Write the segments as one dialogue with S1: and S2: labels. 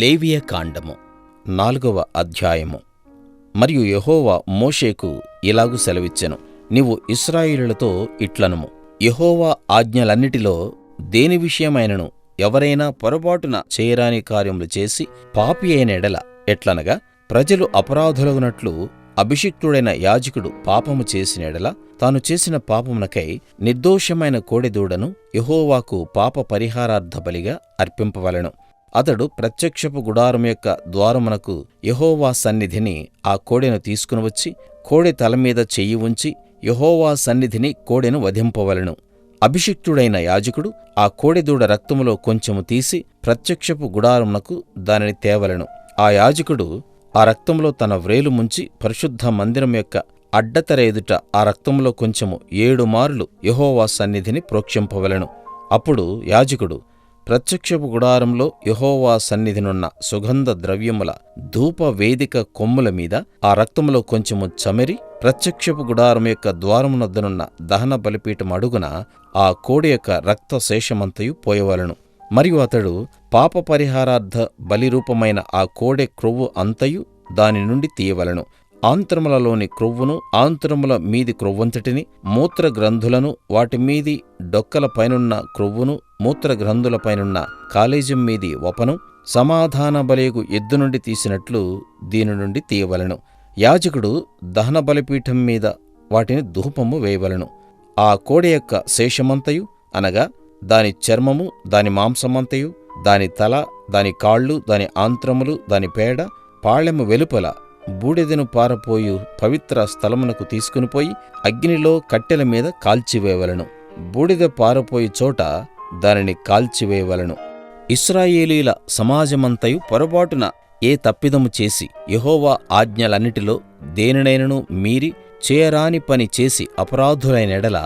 S1: లేవియ కాండము 4వ అధ్యాయము. మరియు యెహోవా మోషేకు ఇలాగు సెలవిచ్చెను, నీవు ఇశ్రాయేలీయులతో ఇట్లనుము, యెహోవా ఆజ్ఞలన్నిటిలో దేని విషయమైనను ఎవరైనా పొరబాటున చేయరాని కార్యములు చేసి పాపి అయిన ఎడల ఎట్లనగా, ప్రజలు అపరాధులగునట్లు అభిషిక్తుడైన యాజకుడు పాపము చేసిన ఎడల తాను చేసిన పాపమునకై నిర్దోషమైన కోడెదూడను యెహోవాకు పాప పరిహారార్థ బలిగా అర్పింపవలెను. అతడు ప్రత్యక్షపు గుడారం యొక్క ద్వారమునకు యెహోవా సన్నిధిని ఆ కోడెను తీసుకుని వచ్చి కోడె తలమీద చెయ్యి ఉంచి యెహోవా సన్నిధిని కోడెను వధింపవలెను. అభిషిక్తుడైన యాజకుడు ఆ కోడెదూడ రక్తములో కొంచెము తీసి ప్రత్యక్షపు గుడారమునకు దానిని తేవలెను. ఆ యాజకుడు ఆ రక్తంలో తన వ్రేలు ముంచి పరిశుద్ధ మందిరం యొక్క అడ్డతెర ఎదుట ఆ రక్తంలో కొంచెము 7 మార్లు యెహోవా సన్నిధిని ప్రోక్షింపవలెను. అప్పుడు యాజకుడు ప్రత్యక్షపు గుడారంలో యెహోవా సన్నిధినున్న సుగంధ ద్రవ్యముల ధూప వేదిక కొమ్ముల మీద ఆ రక్తములో కొంచెము చమెరి ప్రత్యక్షపు గుడారం యొక్క ద్వారమునొద్దనున్న దహన బలిపీఠం అడుగున ఆ కోడి యొక్క రక్త శేషమంతయు పోయవలెను. మరియు అతడు పాప పరిహారార్థ బలిరూపమైన ఆ కోడె క్రొవ్వు అంతయు దాని నుండి తీయవలెను. ఆంత్రములలోని క్రొవ్వును, ఆంత్రముల మీది క్రొవ్వంతటిని, మూత్రగ్రంథులను, వాటి మీది డొక్కల పైనున్న క్రొవ్వును, మూత్రగ్రంథులపైనున్న కాలేజం మీది వపను సమాధాన బలియగు ఎద్దు నుండి తీసినట్లు దీని నుండి తీయవలెను. యాజకుడు దహన బలిపీఠం మీద వాటిని ధూపము వేయవలెను. ఆ కోడె యొక్క శేషమంతయు అనగా దాని చర్మము, దాని మాంసమంతయు, దాని తల, దాని కాళ్ళు, దాని ఆంత్రములు, దాని పేడ పాళెము వెలుపల బూడిదను పారపోయు పవిత్ర స్థలమునకు తీసుకునిపోయి అగ్నిలో కట్టెల మీద కాల్చివేయవలెను. బూడిద పారపోయి చోట దానిని కాల్చివేయవలెను. ఇశ్రాయేలీయుల సమాజమంతయు పొరబాటున ఏ తప్పిదము చేసి యెహోవా ఆజ్ఞలన్నిటిలో దేనినైనను మీరి చేయరాని పని చేసి అపరాధులైన ఎడల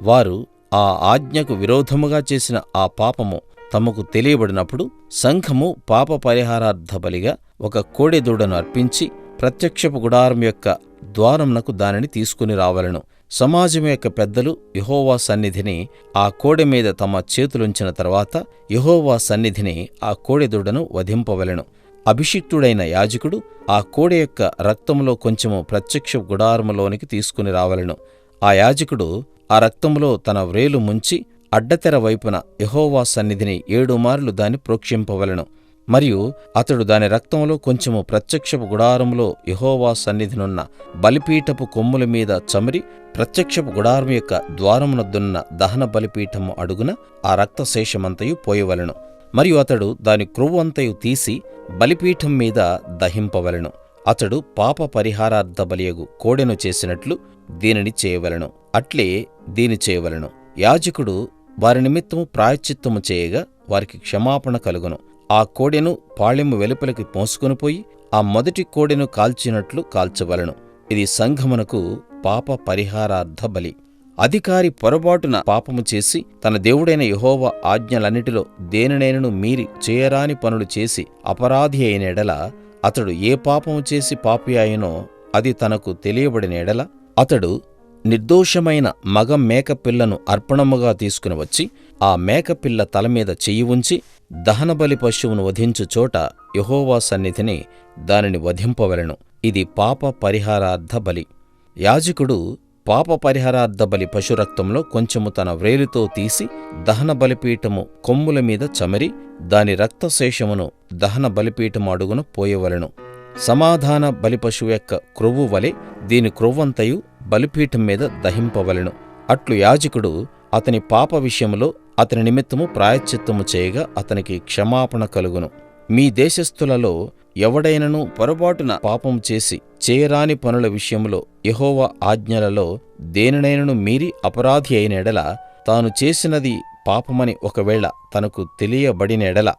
S1: వారు ఆ ఆజ్ఞకు విరోధముగా చేసిన ఆ పాపము తమకు తెలియబడినప్పుడు సంఘము పాప పరిహారార్థ బలిగా ఒక కోడెదూడను అర్పించి ప్రత్యక్షపు గుడారం యొక్క ద్వారమునకు దానిని తీసుకుని రావలెను. సమాజం యొక్క పెద్దలు యెహోవా సన్నిధిని ఆ కోడె మీద తమ చేతులుంచిన తర్వాత యెహోవా సన్నిధిని ఆ కోడెదూడను వధింపవలెను. అభిషిక్తుడైన యాజకుడు ఆ కోడె యొక్క రక్తములో కొంచెము ప్రత్యక్ష గుడారములోనికి తీసుకుని రావలెను. ఆ యాజకుడు ఆ రక్తములో తన వ్రేలు ముంచి అడ్డతెర వైపున యెహోవా సన్నిధిని 7 మార్లు దాన్ని ప్రోక్షింపవలెను. మరియు అతడు దాని రక్తంలో కొంచెము ప్రత్యక్షపు గుడారములో యెహోవా సన్నిధినున్న బలిపీఠపు కొమ్ముల మీద చమరి ప్రత్యక్షపు గుడారం యొక్క ద్వారమునొద్దనున్న దహన బలిపీఠము అడుగున ఆ రక్త శేషమంతయు పోయవలెను. మరియు అతడు దాని క్రొవ్వంతయు తీసి బలిపీఠం మీద దహింపవలెను. అతడు పాప పరిహారార్థ బలియగు కోడెను చేసినట్లు దీనిని చేయవలెను. అట్లే దీని చేయవలెను. యాజకుడు వారి నిమిత్తము ప్రాయశ్చిత్తము చేయగా వారికి క్షమాపణ కలుగును. ఆ కోడెను పాళెము వెలుపలికి మోసుకొనిపోయి ఆ మొదటి కోడెను కాల్చినట్లు కాల్చవలెను. ఇది సంఘమునకు పాప పరిహారార్థ బలి. అధికారి పొరబాటున పాపము చేసి తన దేవుడైన యెహోవా ఆజ్ఞలన్నిటిలో దేనినైనను మీరి చేయరాని పనులు చేసి అపరాధి అయిన ఎడల అతడు ఏ పాపము చేసి పాపి అయినో అది తనకు తెలియబడిన ఎడల అతడు నిర్దోషమైన మగ మేకపిల్లను అర్పణముగా తీసుకుని వచ్చి ఆ మేకపిల్ల తలమీద చెయ్యి ఉంచి దహనబలి పశువును వధించు చోట యెహోవా సన్నిధిని దానిని వధింపవలెను. ఇది పాప పరిహారార్థ బలి. యాజకుడు పాప పరిహారార్థ బలి పశురక్తంలో కొంచెము తన వ్రేలుతో తీసి దహన బలిపీఠము కొమ్ముల మీద చమరి దాని రక్తశేషమును దహన బలిపీఠము అడుగున పోయవలెను. సమాధాన బలి పశువు యొక్క క్రొవ్వు వలె దీని క్రొవ్వంతయు బలిపీఠం మీద దహింపవలెను. అట్లు యాజకుడు అతని పాప విషయములో అతని నిమిత్తము ప్రాయశ్చిత్తము చేయగా అతనికి క్షమాపణ కలుగును. మీ దేశస్థులలో ఎవడైనను పొరబాటున పాపం చేసి చేయరాని పనుల విషయంలో యెహోవా ఆజ్ఞలలో దేనినైనను మీరి అపరాధి అయిన ఎడల తాను చేసినది పాపమని ఒకవేళ తనకు తెలియబడిన ఎడల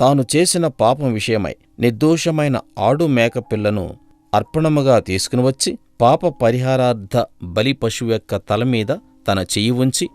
S1: తాను చేసిన పాపం విషయమై నిర్దోషమైన ఆడు మేకపిల్లను అర్పణముగా తీసుకుని వచ్చి పాప పరిహారార్థ బలి పశువు యొక్క తలమీద తన చెయ్యి ఉంచి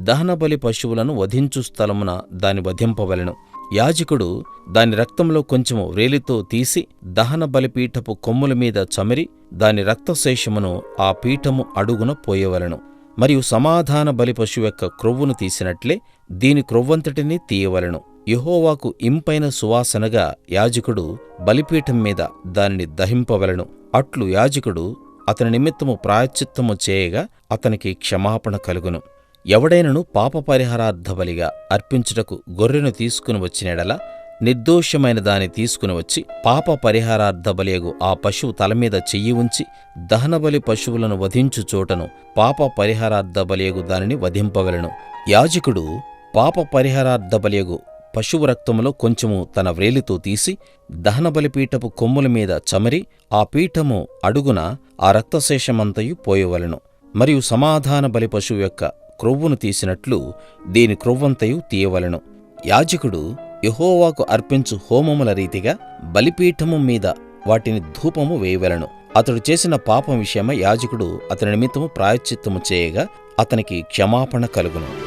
S1: దహనబలి పశువులను వధించు స్థలమున దాని వధింపవలెను. యాజకుడు దాని రక్తంలో కొంచెము వ్రేలితో తీసి దహన బలిపీఠపు కొమ్ముల మీద చమరి దాని రక్తశేషమును ఆ పీఠము అడుగున పోయవలెను. మరియు సమాధాన బలి పశువు యొక్క క్రొవ్వును తీసినట్లే దీని క్రొవ్వంతటినీ తీయవలెను. యెహోవాకు ఇంపైన సువాసనగా యాజకుడు బలిపీఠం మీద దానిని దహింపవలెను. అట్లు యాజకుడు అతని నిమిత్తము ప్రాయశ్చిత్తము చేయగా అతనికి క్షమాపణ కలుగును. ఎవడైనను పాపపరిహారార్థబలిగా అర్పించుటకు గొర్రెను తీసుకుని వచ్చిన యెడల నిర్దోషమైన దాన్ని తీసుకుని వచ్చి పాప పరిహారార్థబలియగు ఆ పశువు తలమీద చెయ్యి ఉంచి దహనబలి పశువులను వధించు చోటను పాప పరిహారార్థబలియగు దానిని వధింపవలెను. యాజకుడు పాప పరిహారార్థబలియగు పశువు రక్తములో కొంచెము తన వ్రేలితో తీసి దహనబలిపీఠపు కొమ్ముల మీద చమరి ఆ పీఠము అడుగున ఆ రక్తశేషమంతయు పోయవలెను. మరియు సమాధాన బలి పశువు యొక్క క్రొవ్వును తీసినట్లు దీని క్రొవ్వంతయు తీయవలెను. యాజకుడు యెహోవాకు అర్పించు హోమముల రీతిగా బలిపీఠము మీద వాటిని ధూపము వేయవలెను. అతడు చేసిన పాపం విషయమై యాజకుడు అతని నిమిత్తము ప్రాయశ్చిత్తము చేయగా అతనికి క్షమాపణ కలుగును.